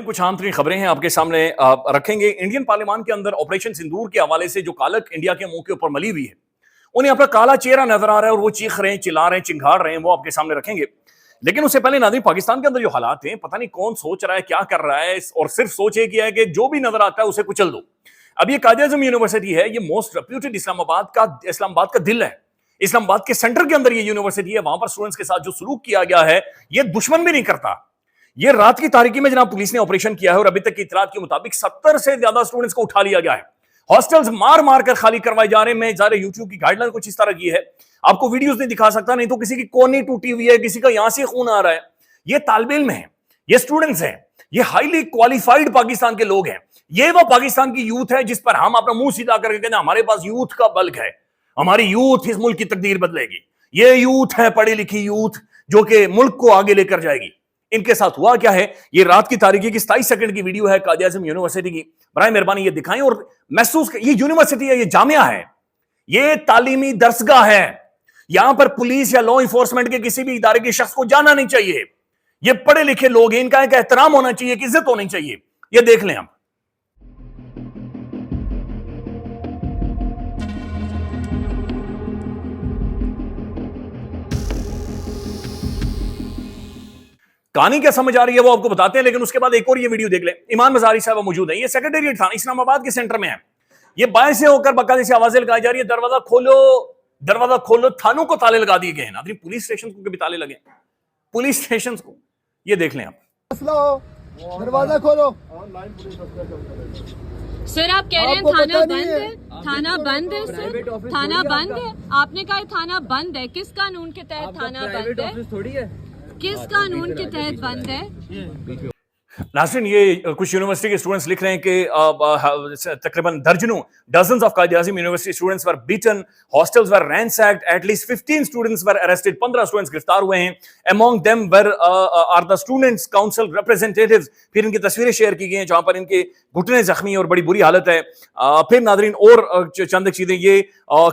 कुछ आम तरीन खबरें हैं आपके सामने रखेंगे। इंडियन पार्लियामान के अंदर ऑपरेशन सिंदूर के हवाले से जो कालक इंडिया के मुंह के ऊपर मली हुई है, उन्हें अपना काला चेहरा नजर आ रहा है और वो चीख रहे हैं, चिल्ला रहे हैं, चिंगाड़ रहे हैं, वो आपके सामने रखेंगे। लेकिन उससे पहले नाज़रीन, पाकिस्तान के अंदर जो हालात हैं, पता नहीं कौन सोच रहा है, क्या कर रहा है, और सिर्फ सोच एक ही है कि जो भी नजर आता है उसे कुचल दो। अब ये कायद-ए-आज़म यूनिवर्सिटी है, ये मोस्ट रेप्यूटेड इस्लामाबाद का दिल है। इस्लामाबाद के सेंटर के अंदर ये यूनिवर्सिटी है। वहां पर स्टूडेंट्स के साथ जो सलूक किया गया है, ये दुश्मन भी नहीं करता। ये रात की तारीकी में जनाब पुलिस ने ऑपरेशन किया है और अभी तक की इतलात के मुताबिक 70 से ज्यादा स्टूडेंट्स को उठा लिया गया है। हॉस्टल्स मार मार कर खाली करवाए जा रहे हैं। मैं ज़ाहिर यूट्यूब की गाइडलाइन कुछ इस तरह की है, आपको वीडियोस नहीं दिखा सकता, नहीं तो किसी की कोनी टूटी हुई है, किसी का यहां से खून आ रहा है। ये तालिब इल्म है, ये स्टूडेंट्स हैं, ये हाईली क्वालिफाइड पाकिस्तान के लोग हैं। ये वो पाकिस्तान की यूथ है जिस पर हम अपना मुंह सीधा करके कहते हैं हमारे पास यूथ का बल्क है, हमारी यूथ इस मुल्क की तकदीर बदलेगी। ये यूथ है पढ़ी लिखी यूथ जो कि मुल्क को आगे लेकर जाएगी। इनके साथ हुआ क्या है, ये रात की तारीखी की 27 सेकंड की वीडियो है कायद-ए-आज़म यूनिवर्सिटी की। बराए मेहरबानी ये दिखाएं और महसूस, ये यूनिवर्सिटी है, ये जामिया है, ये तालीमी दरसगाह है। यहां पर पुलिस या लॉ इन्फोर्समेंट के किसी भी इदारे के शख्स को जाना नहीं चाहिए। ये पढ़े लिखे लोग हैं, इनका एक एहतराम होना चाहिए, एक इज्जत होनी चाहिए। ये देख लें हम। कहानी क्या समझ आ रही है वो आपको बताते हैं, लेकिन उसके बाद एक और ये वीडियो देख लें। ईमान मजारी साहब मौजूद है, ये सेक्रेटेरिएट थाना इस्लामाबाद के सेंटर में है। ये बाएं से होकर बाकायदे से आवाजें लगाई जा रही है, दरवाजा खोलो, दरवाजा खोलो। थानों को ताले लगा दिए गए हैं। नाज़रीन, पुलिस स्टेशन को भी ताले लगे, पुलिस स्टेशन को। ये देख लें आप। दरवाजा खोलो। सर आप कह रहे हैं थाना बंद है, थाना बंद है सर, थाना बंद है। आपने कहा थाना बंद है, किस कानून के तहत थाना बंद है? थोड़ी है, किस कानून के तहत बंद है? नाज़रीन, ये कुछ यूनिवर्सिटी के स्टूडेंट्स लिख रहे हैं कि तकरीबन dozens of Quaid-e-Azam university students were beaten, hostels were ransacked, at least 15 students were arrested, 15 students गिरफ्तार हुए हैं। Among them are the students council representatives। फिर इनकी तस्वीरें शेयर की गई हैं जहां पर इनके घुटने जख्मी और बड़ी बुरी हालत है। फिर नाज़रीन और चंद चीजें, ये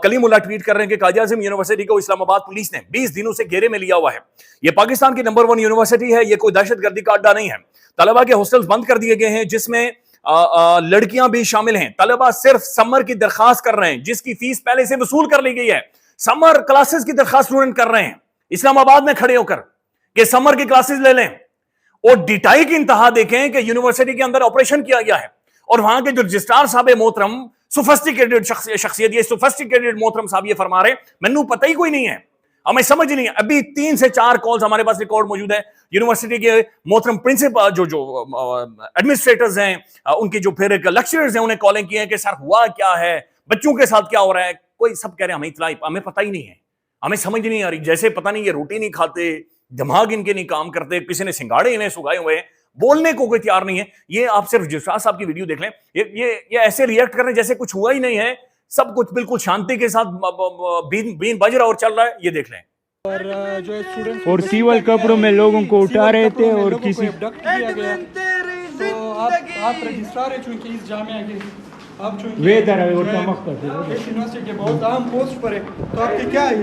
कलीमुल्लाह ट्वीट कर रहे हैं कि कायद-ए-आज़म यूनिवर्सिटी को इस्लामाबाद पुलिस ने 20 दिनों से घेरे में लिया हुआ है। ये पाकिस्तान की नंबर 1 यूनिवर्सिटी है, ये कोई दहशतगर्दी का अड्डा नहीं है। तलबा के हॉस्टल्स बंद कर दिए गए हैं जिसमें लड़कियां भी शामिल हैं। तलबा सिर्फ समर की दरखास्त कर रहे हैं जिसकी फीस पहले से वसूल कर ली गई है। समर क्लासेस की दरखास्त स्टूडेंट कर रहे हैं इस्लामाबाद में खड़े होकर कि समर की क्लासेस ले लें। और डिटाई की इंतहा देखें कि यूनिवर्सिटी के अंदर ऑपरेशन किया गया है और वहां के जो रजिस्ट्रार साहब मोहतरम, सोफिस्टिकेटेड शख्सियत, ये सोफिस्टिकेटेड मोहतरम साहब ये फरमा रहे मैनू पता ही कोई नहीं है, हमें समझ नहीं है। अभी 3 से 4 कॉल्स हमारे पास रिकॉर्ड मौजूद है। यूनिवर्सिटी के मोहतरम प्रिंसिपल जो एडमिनिस्ट्रेटर्स हैं, उनके जो फिर लेक्चरर्स हैं, उन्हें कॉलिंग की है कि सर हुआ क्या है, बच्चों के साथ क्या हो रहा है। कोई सब कह रहे हैं हमें पता ही नहीं है, हमें समझ नहीं आ रही। जैसे पता नहीं ये रोटी नहीं खाते, दिमाग इनके नहीं काम करते, किसी ने सिंगाड़े इन्हें सुगाए हुए हैं, बोलने को कोई तैयार नहीं है। ये आप सिर्फ जिस्ट्रार साहब की वीडियो देख लें, ये ऐसे रिएक्ट कर रहे हैं जैसे कुछ हुआ ही नहीं है। सब कुछ बिल्कुल शांति के साथ बीन बज रहा और चल रहा है। ये देख लें। और सिविल कपड़ों में लोगों को उठा रहे थे और किसी अबडक्ट किया गया। तो आप रजिस्ट्रार है चूंकि इस जामिया के, आप चूंकि वेदर है और चमक करते हैं इस यूनिवर्सिटी के बहुत अहम पोस्ट पर है, तो आपकी क्या है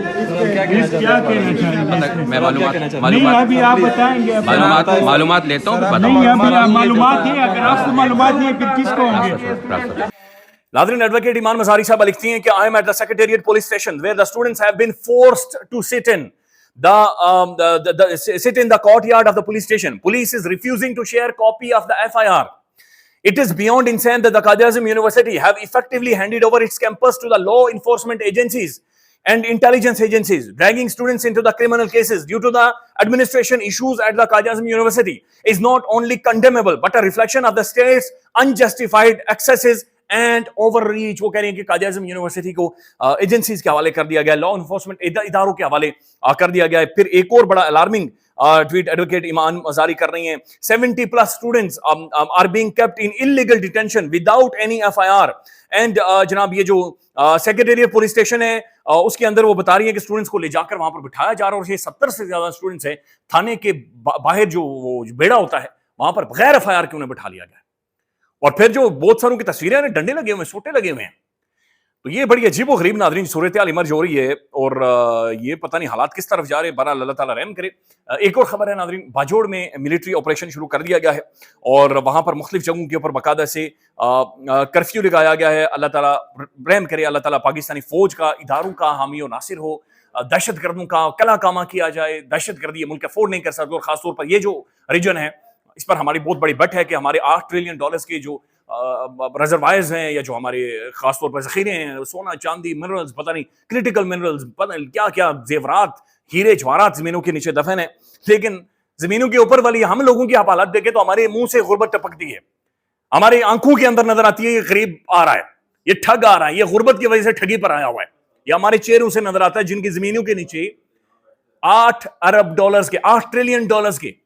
क्या कहना चाहिए? मैं नहीं अभी आप बताएंगे, मालूमात लेता हूँ। नहीं अभी मालूमात है, अगर आपको मालूमात नहीं है फिर किसको होंगे? नाज़रीन, एडवोकेट ईमान मजारी साहब लिखती हैं कि I am at the secretariat police station where the students have been forced to sit in the courtyard of the police station. Police is refusing to share copy of the FIR. It is beyond insane that the Qaid-e-Azam University have effectively handed over its campus to the law enforcement agencies and intelligence agencies, dragging students into the criminal cases due to the administration issues at the Qaid-e-Azam University is not only condemnable but a reflection of the state's unjustified excesses and over reach. वो कह रही है कि Quaid-e-Azam university को agencies के हवाले कर दिया गया, लॉ इन्फोर्समेंट इदारों के हवाले कर दिया गया है। फिर एक और बड़ा alarming tweet advocate Imaan Mazari कर रही हैं। 70+ students are being kept in illegal detention without any FIR। And जनाब ये जो सेक्रेटेरिएट पुलिस स्टेशन है उसके अंदर वो बता रही है कि स्टूडेंट्स को ले जाकर वहां पर बिठाया जा रहा है और ये 70 से ज्यादा स्टूडेंट्स हैं। थाने के बाहर जो वो बेड़ा होता है वहां पर बगैर FIR के उन्हें बिठा लिया गया। और फिर जो बहुत सारों की तस्वीरें हैं, डंडे लगे हुए हैं, सोटे लगे हुए हैं। तो ये बड़ी अजीबो गरीब नादरीन सूरत हाल इमर्ज हो रही है और ये पता नहीं हालात किस तरफ जा रहे हैं। बहरहाल अल्लाह ताला रहम करे। एक और खबर है नादरीन, बाजोड़ में मिलिट्री ऑपरेशन शुरू कर दिया गया है और वहां पर मुख्तलिफ जगहों के ऊपर बाकायदा से कर्फ्यू लगाया गया है। अल्लाह ताला रहम करे, अल्लाह ताला पाकिस्तानी फौज का, इदारों का हामी और नासिर हो। दहशत गर्दों का कला कामा किया जाए। दहशत गर्दी ये मुल्क अफोर्ड नहीं कर सकते और खासतौर पर ये जो रीजन है इस पर हमारी बहुत बड़ी बट है कि हमारे $8 ट्रिलियन के जो रिजर्वायर्स हैं या जो हमारे खासतौर पर जखीरे हैं, सोना चांदी मिनरल्स, पता नहीं क्रिटिकल मिनरल्स, पता नहीं क्या क्या जेवरात, हीरे जवाहरात जमीनों के नीचे दफन है। लेकिन जमीनों के ऊपर वाली हम लोगों की आप हालत देखें तो हमारे मुंह से गुर्बत टपकती है, हमारी आंखों के अंदर नजर आती है। ये गरीब आ रहा है, ये ठग आ रहा है, ये गुर्बत की वजह से ठगी पर आया हुआ है। ये हमारे चेहरों से नजर आता है जिनकी जमीनों के नीचे $8 अरब के, $8 ट्रिलियन के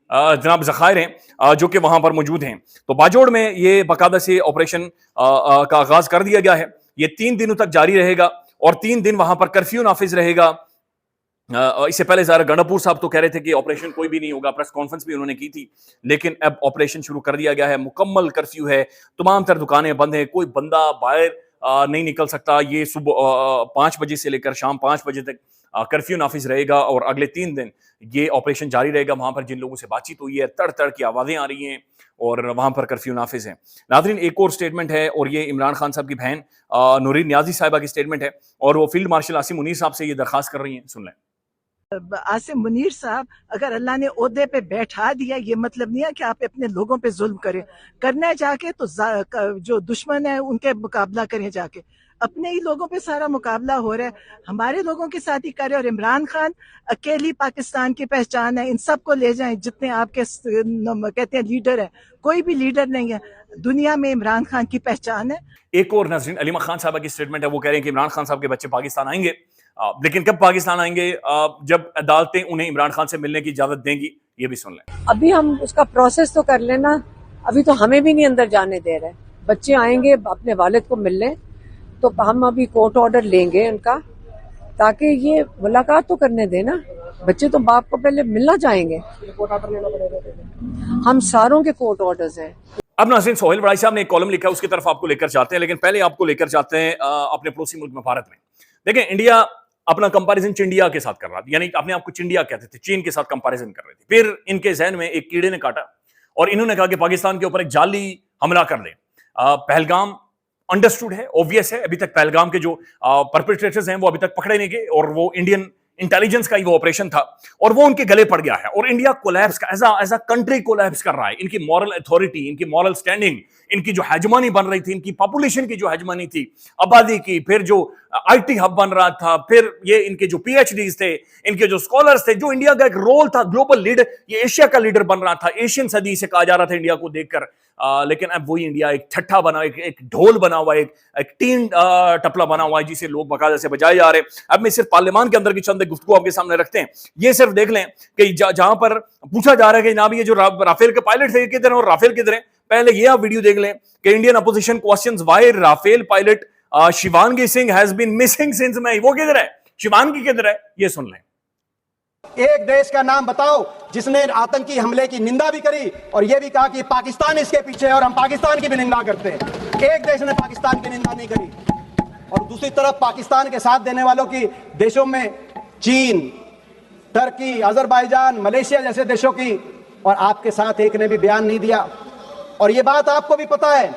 जनाब जखायर हैं जो कि वहां पर मौजूद हैं। तो बाजोड़ में ये बाकायदा से ऑपरेशन का आगाज कर दिया गया है। ये 3 दिनों तक जारी रहेगा और 3 दिन वहां पर कर्फ्यू नाफिज रहेगा। इससे पहले ज़ारा गणपुर साहब तो कह रहे थे कि ऑपरेशन कोई भी नहीं होगा, प्रेस कॉन्फ्रेंस भी उन्होंने की थी, लेकिन अब ऑपरेशन शुरू कर दिया गया है। मुकम्मल कर्फ्यू है, तमाम तर दुकानें बंद हैं, कोई बंदा बाहर नहीं निकल सकता। ये सुबह 5 बजे से लेकर शाम 5 बजे तक कर्फ्यू नाफिज रहेगा और अगले 3 दिन ये ऑपरेशन जारी रहेगा। वहां पर जिन लोगों से बातचीत हुई है, तड़ तड़ की आवाजें आ रही हैं और वहां पर कर्फ्यू नाफिज है। नाज़रीन एक और स्टेटमेंट है और ये इमरान खान साहब की बहन नूरीन नियाजी साहिबा की स्टेटमेंट है और वो फील्ड मार्शल आसिम मुनीर साहब से ये दरखास्त कर रही हैं, सुन लें। आसिम मुनीर साहब, अगर अल्लाह ने ओहदे पे बैठा दिया, ये मतलब नहीं है कि आप अपने लोगों पे जुल्म करें। करना है जाके तो जो दुश्मन है उनके मुकाबला करें, जाके अपने ही लोगों पे सारा मुकाबला हो रहा है, हमारे लोगों के साथ ही करें। और इमरान खान अकेली पाकिस्तान की पहचान है, इन सबको ले जाएं जितने आपके कहते हैं लीडर है, कोई भी लीडर नहीं है दुनिया में, इमरान खान की पहचान है। एक और नजरीन अलीमा खान साहबा की स्टेटमेंट है, वो कह रहे हैं कि इमरान खान साहब के बच्चे पाकिस्तान आएंगे, लेकिन कब पाकिस्तान आएंगे? जब अदालतें उन्हें इमरान खान से मिलने की इजाजत देंगी। ये भी सुन लें। अभी हम उसका प्रोसेस तो कर लेना, अभी तो हमें भी नहीं अंदर जाने दे रहे। बच्चे आएंगे अपने वालिद को मिलने, तो हम अभी कोर्ट ऑर्डर लेंगे उनका, ताकि ये मुलाकात तो करने देना। बच्चे तो बाप को पहले मिलना चाहेंगे। हम सारों के कोर्ट ऑर्डर्स हैं। अब नाज़रीन सोहेल बड़ाई साहब ने एक कॉलम लिखा है, उसकी तरफ आपको लेकर जाते हैं, लेकिन पहले आपको लेकर जाते हैं अपने पड़ोसी मुल्क में भारत में। देखें, इंडिया अपना कंपैरिजन चिंडिया के साथ कर रहा था, यानी अपने आप को चिंडिया कहते थे, चीन के साथ कंपैरिजन कर रहे थे। फिर इनके जहन में एक कीड़े ने काटा और इन्होंने कहा कि पाकिस्तान के ऊपर एक जाली हमला कर दें। पहलगाम अंडरस्टूड है, ऑब्वियस है, अभी तक पहलगाम के जो परपेट्रेटर्स हैं वो अभी तक पकड़े नहीं गए और वो इंडियन इंटेलिजेंस का ही वो ऑपरेशन था और वो उनके गले पड़ गया है और इंडिया कोलैप्स का एज अ कंट्री कोलैप्स कर रहा है। इनकी मॉरल अथॉरिटी, इनकी मॉरल स्टैंडिंग, इनकी जो हेजमनी बन रही थी, इनकी पॉपुलेशन की जो हेजमनी थी, आबादी की, फिर जो आईटी हब बन रहा था, फिर ये इनके जो पीएचडीज थे, इनके जो स्कॉलर्स थे, जो इंडिया का एक रोल था ग्लोबल लीडर, ये एशिया का लीडर बन रहा था, एशियन सदी से कहा जा रहा था इंडिया को देखकर। लेकिन अब वही इंडिया एक ठट्ठा बना, एक ढोल बना हुआ, एक टीन टपला बना हुआ है जिसे लोग बाकायदा से बजाए जा रहे हैं। अब मैं सिर्फ पार्लियामान के अंदर की चंद गुफ्तगू आपके सामने रखते हैं। ये सिर्फ देख लें कि जहां पर पूछा जा रहा है कि जनाब ये जो राफेल के पायलट थे किधर हैं और राफेल किधर हैं, पहले ये आप वीडियो देख लें कि Indian opposition questions why Rafale pilot Shivangi Singh has been missing since May. वो किधर है? शिवांगी किधर है? ये सुन लें। एक देश का नाम बताओ जिसने आतंकी हमले की निंदा भी करी और यह भी कहा कि पाकिस्तान इसके पीछे है और हम पाकिस्तान की भी निंदा करते हैं। एक देश ने पाकिस्तान की निंदा नहीं करी। और दूसरी तरफ पाकिस्तान के साथ देने वालों की देशों में चीन, टर्की, अजरबैजान, मलेशिया जैसे देशों की, और आपके साथ एक ने भी बयान नहीं दिया और यह बात आपको भी पता है।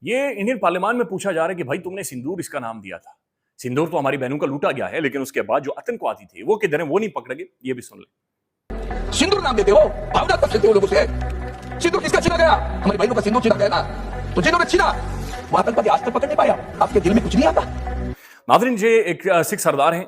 ये इंडियन पार्लियामान में पूछा जा रहा है कि भाई तुमने सिंदूर इसका नाम दिया था, सिंदूर तो हमारी बहनों का लूटा गया है, लेकिन उसके बाद जो आतंकवादी थे वो किधर हैं वो नहीं पकड़ गए। ये भी सुन ले। सिंदूर नाम देते हो, भावना तक खेलते हो लोगों से। सिंदूर किसका छीना गया? हमारी बहनों का सिंदूर छीना गया ना, तो जिन्होंने छीना वो आतंकवादी आज तक पकड़ नहीं पाया। आपके दिल में कुछ नहीं आता। नाज़रीन ये एक सिख सरदार हैं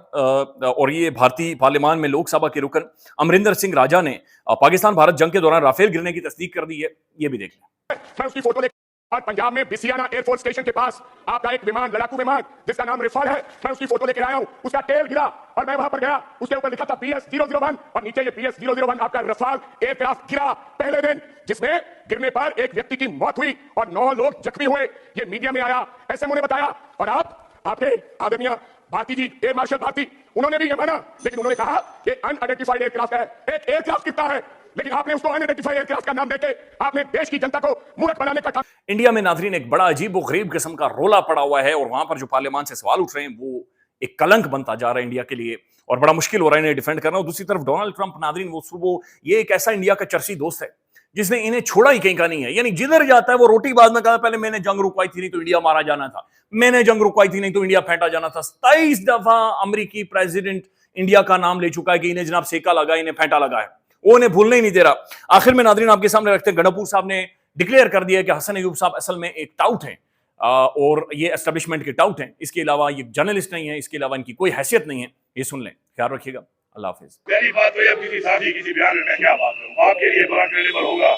और ये भारतीय पार्लियामान में लोकसभा के रुकन अमरिंदर सिंह राजा ने पाकिस्तान भारत जंग के दौरान राफेल गिरने की तस्दीक कर दी है। ये भी देख लें। मैं उसकी फोटो और पंजाब में बिसियाना एयरफोर्स स्टेशन के पास आपका एक विमान, लड़ाकू विमान जिसका नाम रिफाल है, मैं उसकी फोटो लेकर आया हूं। उसका टेल गिरा और मैं वहां पर गया, उसके ऊपर लिखा था PS001 और नीचे ये PS001 आपका रफाल एयरक्राफ्ट गिरा पहले दिन, जिसमें गिरने पर एक व्यक्ति की मौत हुई और 9 लोग जख्मी हुए। ये मीडिया में आया, एसएमओ ने बताया और आपके आदरणीय भारती जी, एयर मार्शल भारती, उन्होंने भी ये माना, लेकिन उन्होंने कहा ये अनआइडेंटिफाइड एयरक्राफ्ट है। एक एयरक्राफ्ट कितना है लेकिन आपने उसको अनआइडेंटिफाइड एयरक्राफ्ट का नाम देके आपने देश की जनता को मूर्ख बनाने का काम। इंडिया में नाजरीन एक बड़ा अजीब व गरीब किस्म का रोला पड़ा हुआ है और वहां पर जो पार्लियामान से सवाल उठ रहे हैं वो एक कलंक बनता जा रहा है इंडिया के लिए और बड़ा मुश्किल हो रहा है इन्हें डिफेंड करना। और दूसरी तरफ डोनाल्ड ट्रंप नाजरीन वो ये एक ऐसा इंडिया का चर्ची दोस्त है जिसने इन्हें छोड़ा ही कहीं का नहीं है, यानी जिधर जाता है वो रोटी बाद में कहा पहले मैंने जंग रुकवाई थी नहीं तो इंडिया मारा जाना था, मैंने जंग रुकवाई थी नहीं तो इंडिया फेंटा जाना था। 27 दफा अमेरिकी प्रेसिडेंट इंडिया का नाम ले चुका है कि इन्हें जनाब सेका लगा, इन्हें फेंटा लगा है, वो उन्हें भूलने ही नहीं दे रहा। आखिर में नाजरीन आपके सामने रखते हैं गणपुर साहब ने डिक्लेयर कर दिया कि हसन अयूब साहब असल में एक टाउट है और ये एस्टेब्लिशमेंट के टाउट हैं, इसके अलावा ये जर्नलिस्ट नहीं है, इसके अलावा इनकी कोई हैसियत नहीं है। ये सुन लें, ख्याल रखिएगा, अल्लाह हाफिज। पहली बात तो किसी साथी किसी बयान में मैं क्या बात करूं, आपके लिए बड़ा क्रेडिबल होगा,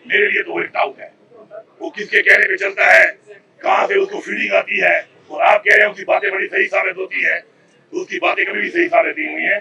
मेरे लिए तो वो एक टाउट है। वो किसके कहने पे चलता है, कहां से उसको फीलिंग आती है, और आप कह रहे हैं उसकी बातें बड़ी सही साबित होती है, तो उसकी बातें कभी भी सही साबित नहीं हुई है।